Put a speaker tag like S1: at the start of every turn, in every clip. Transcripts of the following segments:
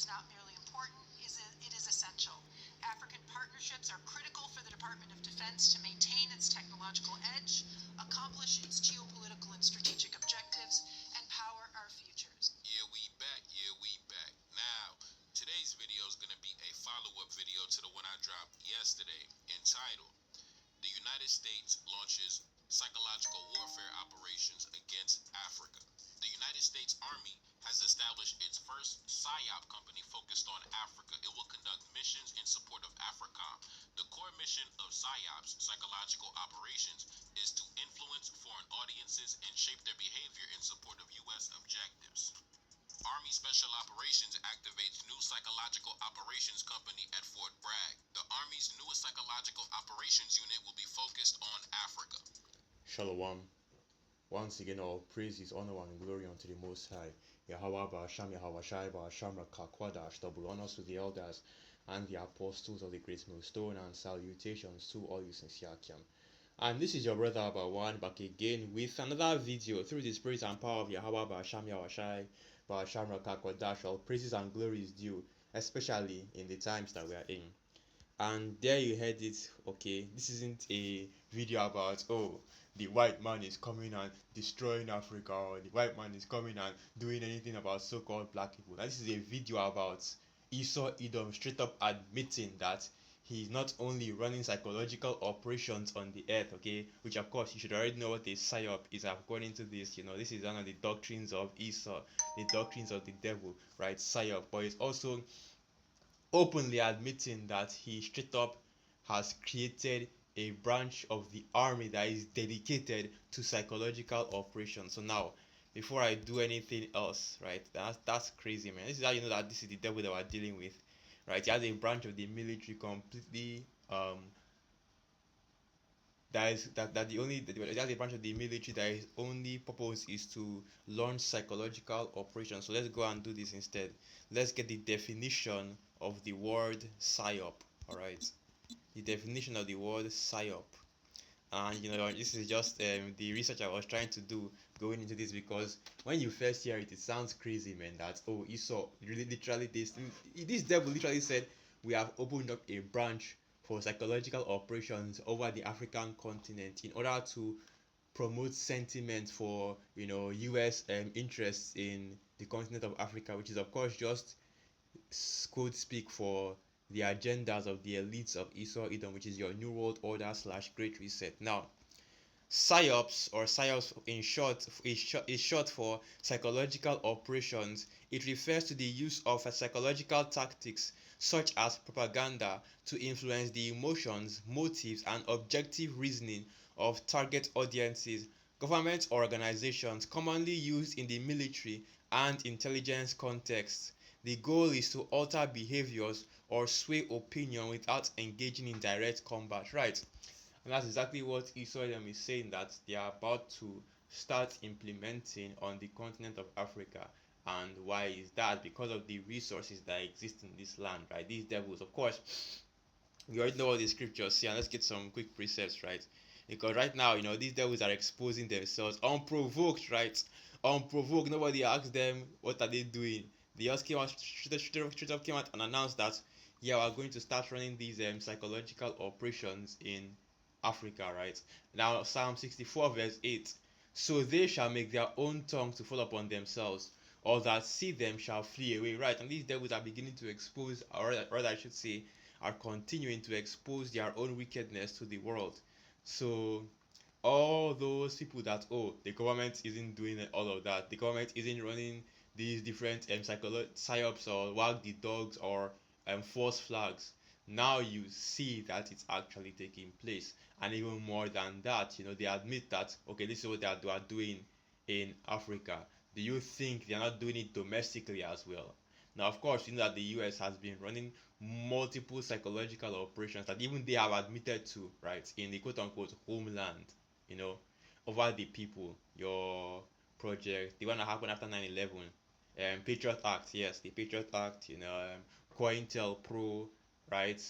S1: is not merely important, it is essential. African partnerships are critical for the Department of Defense to maintain its technological edge, accomplish its geopolitical and strategic objectives, and power our futures.
S2: Yeah, we back. Yeah, we back. Now, today's video is going to be a follow-up video to the one I dropped yesterday entitled The United States Launches Psychological Warfare Operations Against Africa. The United States Army has established its first psyop company focused on Africa. It will conduct missions in support of AFRICOM. The core mission of psyops, psychological operations, is to influence foreign audiences and shape their behavior in support of U.S. objectives. Army Special Operations activates new psychological operations company at Fort Bragg. The Army's newest psychological operations unit will be focused on Africa.
S3: Shalom. Once again, all praises, honor, and glory unto the Most High. Yahweh Ba'asham, Yahweh Shai Ba'asham, Rakakwadash, double honors to the elders and the apostles of the great millstone, and salutations to all you sincere Akiam. And this is your brother Abawan back again with another video through the spirit and power of Yahweh Ba'asham, Yahweh Shai Ba'asham, Rakakwadash. All praises and glory is due, especially in the times that we are in. And there you heard it. Okay, this isn't a video about, oh, the white man is coming and destroying Africa, or the white man is coming and doing anything about so-called black people. This is a video about Esau Edom straight up admitting that he's not only running psychological operations on the earth, okay, which of course you should already know what a psyop is according to this. This is one of the doctrines of Esau, the doctrines of the devil, right? Psyop. But it's also openly admitting that he straight up has created a branch of the army that is dedicated to psychological operations. So now, before I do anything else, right, that's crazy, man. This is how you know that this is the devil that we're dealing with, right? He has a branch of the military completely that has a branch of the military that his only purpose is to launch psychological operations. So let's go and do this instead. Let's get the definition of the word psyop. All right, the definition of the word psyop. And this is just the research I was trying to do going into this, because when you first hear it, it sounds crazy, man. That, oh, Esau really literally this devil literally said, we have opened up a branch for psychological operations over the African continent in order to promote sentiment for US interests in the continent of Africa, which is of course just code speak for the agendas of the elites of Esau Edom, which is your New World Order / Great Reset. Now, psyops, or psyops in short, is short for psychological operations. It refers to the use of psychological tactics such as propaganda to influence the emotions, motives, and objective reasoning of target audiences, government or organizations, commonly used in the military and intelligence contexts. The goal is to alter behaviors or sway opinion without engaging in direct combat, right? And that's exactly what Esau is saying, that they are about to start implementing on the continent of Africa. And why is that? Because of the resources that exist in this land, right? These devils, of course, we already know what the scriptures say, and let's get some quick precepts, right? Because right now, these devils are exposing themselves unprovoked, right? Unprovoked. Nobody asked them what are they doing. They just came out, straight up came out and announced that, yeah, we're going to start running these psychological operations in Africa, right? Now, Psalm 64 verse 8. So they shall make their own tongue to fall upon themselves, or that see them shall flee away, right? And these devils are beginning to expose, or rather I should say, are continuing to expose their own wickedness to the world. So all those people that, oh, the government isn't doing all of that, the government isn't running these different psyops, or wag the dogs, or false flags, now you see that it's actually taking place. And even more than that, they admit that, okay, this is what they are doing in Africa. Do you think they're not doing it domestically as well? Now, of course, you know that the US has been running multiple psychological operations that even they have admitted to, right, in the quote-unquote homeland, you know, over the people. Your project, the one that happened after 9/11, Patriot Act, yes, the Patriot Act, COINTELPRO, right,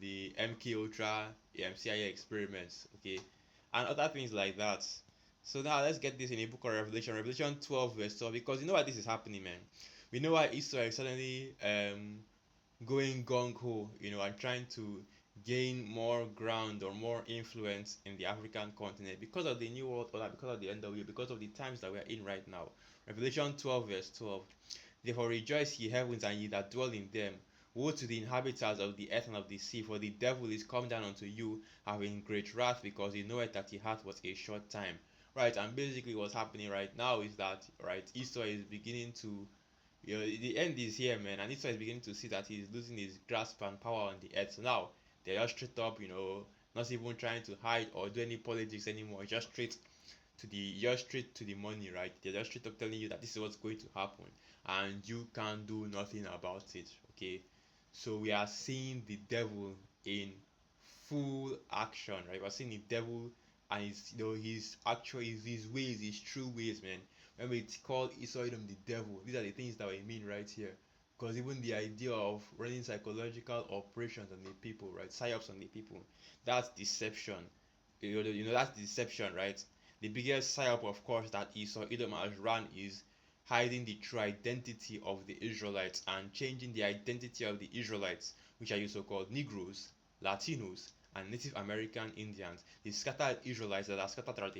S3: the MK Ultra, CIA experiments, okay, and other things like that. So now let's get this in the book of Revelation, Revelation 12 verse 12, because you know why this is happening, man. we know why Israel is suddenly going gung ho, and trying to gain more ground or more influence in the African continent because of the New World Order, because of the NW, because of the times that we are in right now. Revelation 12, verse 12. Therefore rejoice, ye heavens, and ye that dwell in them. Woe to the inhabitants of the earth and of the sea, for the devil is come down unto you, having great wrath, because he knoweth that he hath but a short time. Right, and basically what's happening right now is that, right, Esau is beginning to, the end is here, man, and Esau is beginning to see that he's losing his grasp and power on the earth. So now they're just straight up, not even trying to hide or do any politics anymore. It's just straight to the money, right? They're just straight up telling you that this is what's going to happen, and you can't do nothing about it. Okay, so we are seeing the devil in full action, right? We're seeing the devil and his actual his ways, his true ways, man. When we call Esau Edom the devil, these are the things that we mean right here. Because even the idea of running psychological operations on the people, right? Psyops on the people, that's deception. That's deception, right? The biggest psyop, of course, that Esau Edom has run is hiding the true identity of the Israelites and changing the identity of the Israelites, which are so called Negroes, Latinos, and Native American Indians, the scattered Israelites that are scattered throughout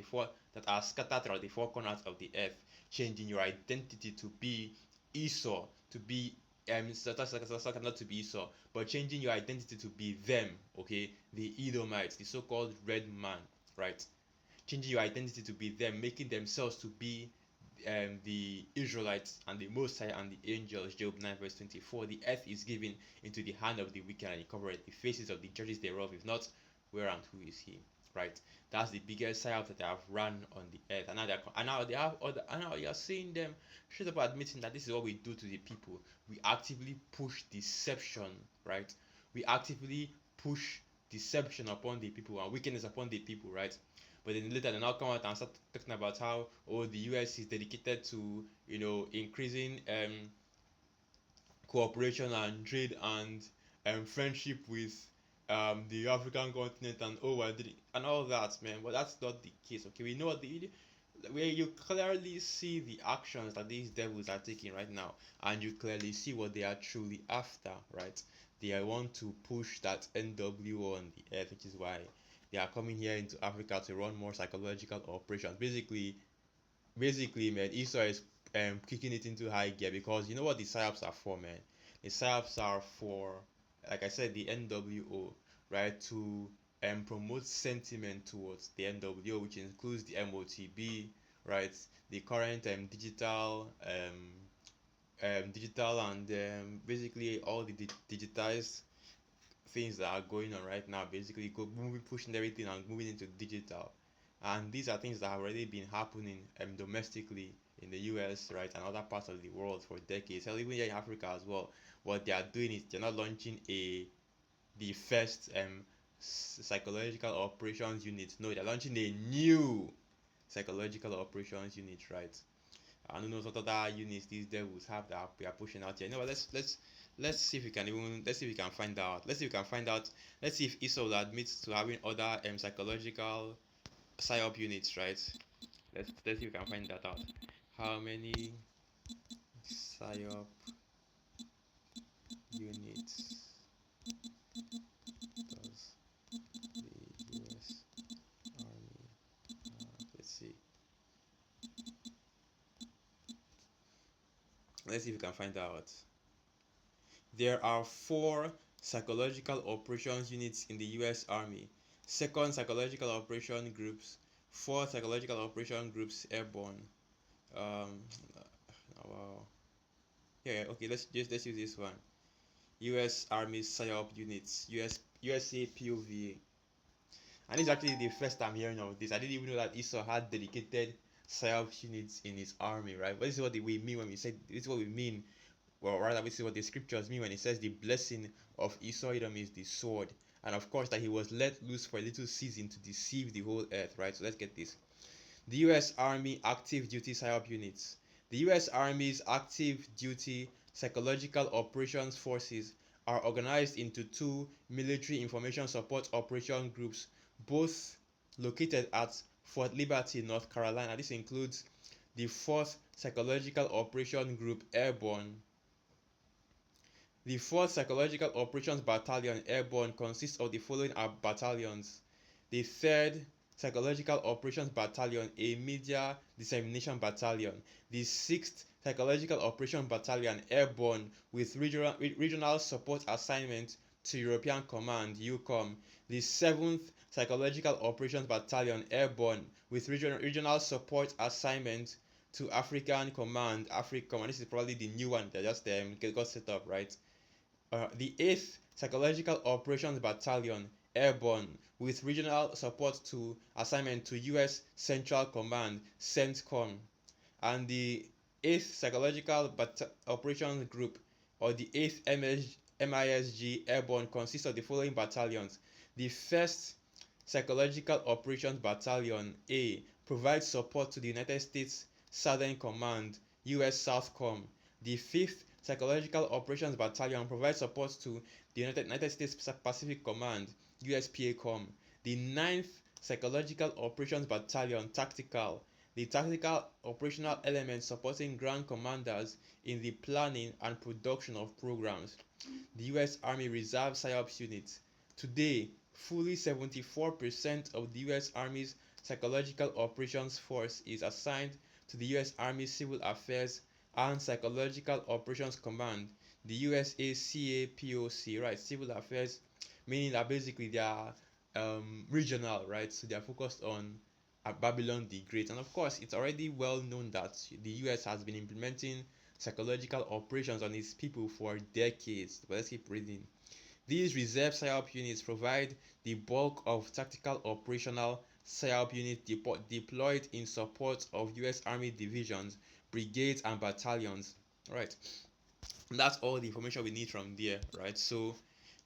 S3: the four corners of the earth, changing your identity to be Esau, to be not to be Esau, but changing your identity to be them, okay, the Edomites, the so-called red man, right? Changing your identity to be them, making themselves to be the Israelites and the Most High and the angels. Job 9 verse 24. The earth is given into the hand of the wicked, and he covereth the faces of the judges thereof. If not, where and who is he? Right. That's the biggest psyop that they have run on the earth, and now they have other, and now you are seeing them straight up admitting that this is what we do to the people. We actively push deception, right? We actively push deception upon the people and wickedness upon the people, right? But then later they now come out and start talking about how, oh, the US is dedicated to increasing cooperation and trade and friendship with the African continent, and oh, I did it and all that, man. But that's not the case. Okay, we know where you clearly see the actions that these devils are taking right now, and you clearly see what they are truly after, right? They want to push that NWO on the earth, which is why they are coming here into Africa to run more psychological operations. Basically, man, Esau is kicking it into high gear, because you know what the psyops are for, man. The psyops are for, like I said, the NWO, right? To promote sentiment towards the NWO, which includes the MOTB, right? The current digital and basically all the digitized things that are going on right now, basically moving, pushing everything and moving into digital. And these are things that have already been happening domestically in the US, right, and other parts of the world for decades. Hell, even here in Africa as well. What they are doing is they're not launching the first psychological operations unit. No, they're launching a new psychological operations unit, right? I don't know what other units these devils have that we are pushing out here. No, but let's see if we can find out. Let's see if Esau will admit to having other psychological psyop units, right? Let's see if we can find that out. How many psyop units does the US Army have? Let's see. Let's see if we can find out. There are 4 psychological operations units in the US Army, 2nd psychological operation groups, 4th psychological operation groups airborne. Um, wow. Yeah, okay, let's use this one. US Army PSYOP units, USA POVA. And this is actually the first time hearing of this. I didn't even know that Esau had dedicated PSYOP units in his army, right? But this is what we mean when we say, this is what we mean, well, rather, this is what the scriptures mean when it says the blessing of Esau Edom is the sword. And of course, that he was let loose for a little season to deceive the whole earth, right? So let's get this. The US Army Active Duty PSYOP units. The US Army's Active Duty Psychological Operations Forces are organized into 2 military information support operation groups, both located at Fort Liberty, North Carolina. This includes the 4th Psychological Operation Group Airborne. The 4th Psychological Operations Battalion Airborne consists of the following battalions: the 3rd Psychological Operations Battalion, a Media Dissemination Battalion; the 6th Psychological Operations Battalion Airborne with regional support assignment to European Command (EUCOM); the 7th Psychological Operations Battalion Airborne with regional support assignment to African Command (AFRICOM). And this is probably the new one that just got set up, right? The 8th Psychological Operations Battalion Airborne with regional support to assignment to US Central Command (CENTCOM). And the 8th Psychological Operations Group, or the 8th MISG Airborne, consists of the following battalions: the 1st Psychological Operations Battalion A provides support to the United States Southern Command (US SOUTHCOM). The 5th Psychological Operations Battalion provides support to the United States Pacific Command (USPACOM). The 9th Psychological Operations Battalion Tactical, the tactical operational element supporting ground commanders in the planning and production of programs. The US Army Reserve PSYOPs Unit. Today, fully 74% of the US Army's Psychological Operations Force is assigned to the US Army Civil Affairs and Psychological Operations Command, the USACAPOC, right? Civil Affairs, meaning that basically they are regional, right? So they are focused on Babylon the Great. And of course, it's already well known that the US has been implementing psychological operations on its people for decades. But let's keep reading. These reserve PSYOP units provide the bulk of tactical operational PSYOP units deployed in support of US Army divisions, brigades, and battalions. Right, and that's all the information we need from there, right? So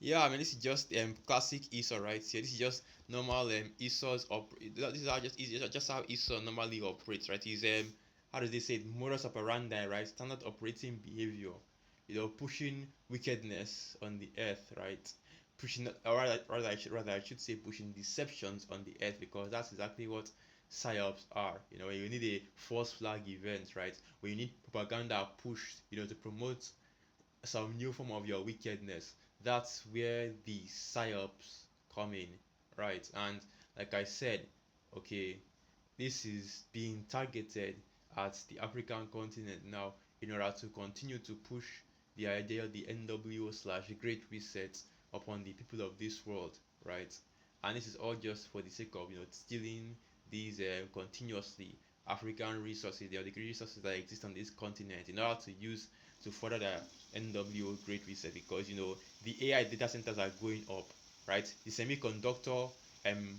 S3: yeah, I mean, this is just classic ESO right here. This is just normal ESO's this is how just how ESO normally operates, right? Is how does they say it? Modus operandi, right? Standard operating behavior, pushing wickedness on the earth, right? Pushing, or rather I should say pushing deceptions on the earth, because that's exactly what psyops are. When you need a false flag event, right? When you need propaganda pushed, to promote some new form of your wickedness, that's where the psyops come in, right? And like I said, okay, this is being targeted at the African continent now in order to continue to push the idea of the NWO slash Great Reset upon the people of this world, right? And this is all just for the sake of stealing these continuously African resources, the resources that exist on this continent, in order to use to further the NWO Great Reset, because the AI data centers are going up, right? The semiconductor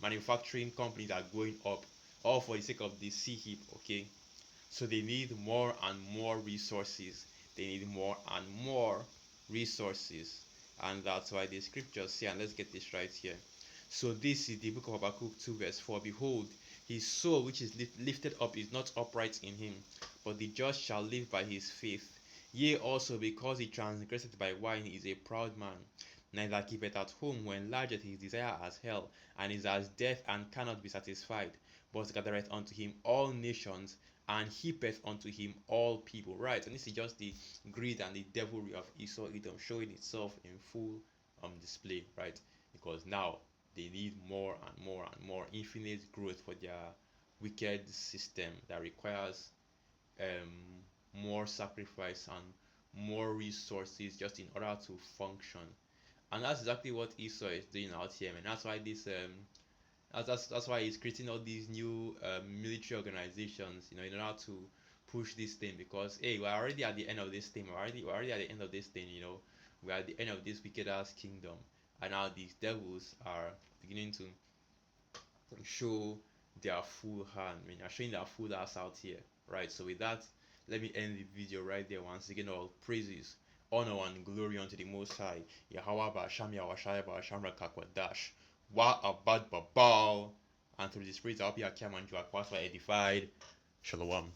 S3: manufacturing companies are going up, all for the sake of the C heap, okay? So they need more and more resources. They need more and more resources. And that's why the scriptures say, and let's get this right here. So this is the book of Habakkuk 2 verse 4. Behold, his soul which is lifted up is not upright in him, but the just shall live by his faith. Yea, also because he transgresseth by wine, he is a proud man. Neither keepeth at home, who enlargeth his desire as hell, and is as death and cannot be satisfied, but gathereth unto him all nations, and heapeth unto him all people. Right, and this is just the greed and the devilry of Esau Edom showing itself in full display, right? Because now they need more and more and more infinite growth for their wicked system that requires more sacrifice and more resources just in order to function. And that's exactly what Esau is doing out here, man. That's why this that's why he's creating all these new military organizations, in order to push this thing. Because hey, we're already at the end of this thing. We're already at the end of this thing. We're at the end of this wicked ass kingdom, and now these devils are beginning to show their full hand. I mean, they're showing their full ass out here, right? So with that, let me end the video right there. Once again, all praises, honor, and glory unto the Most High. Yahweh Ba'asham Yahweh Ba'asham Rakakwadash. Wa Abad Babal. And through the Spirit, I hope you are edified. Shalom.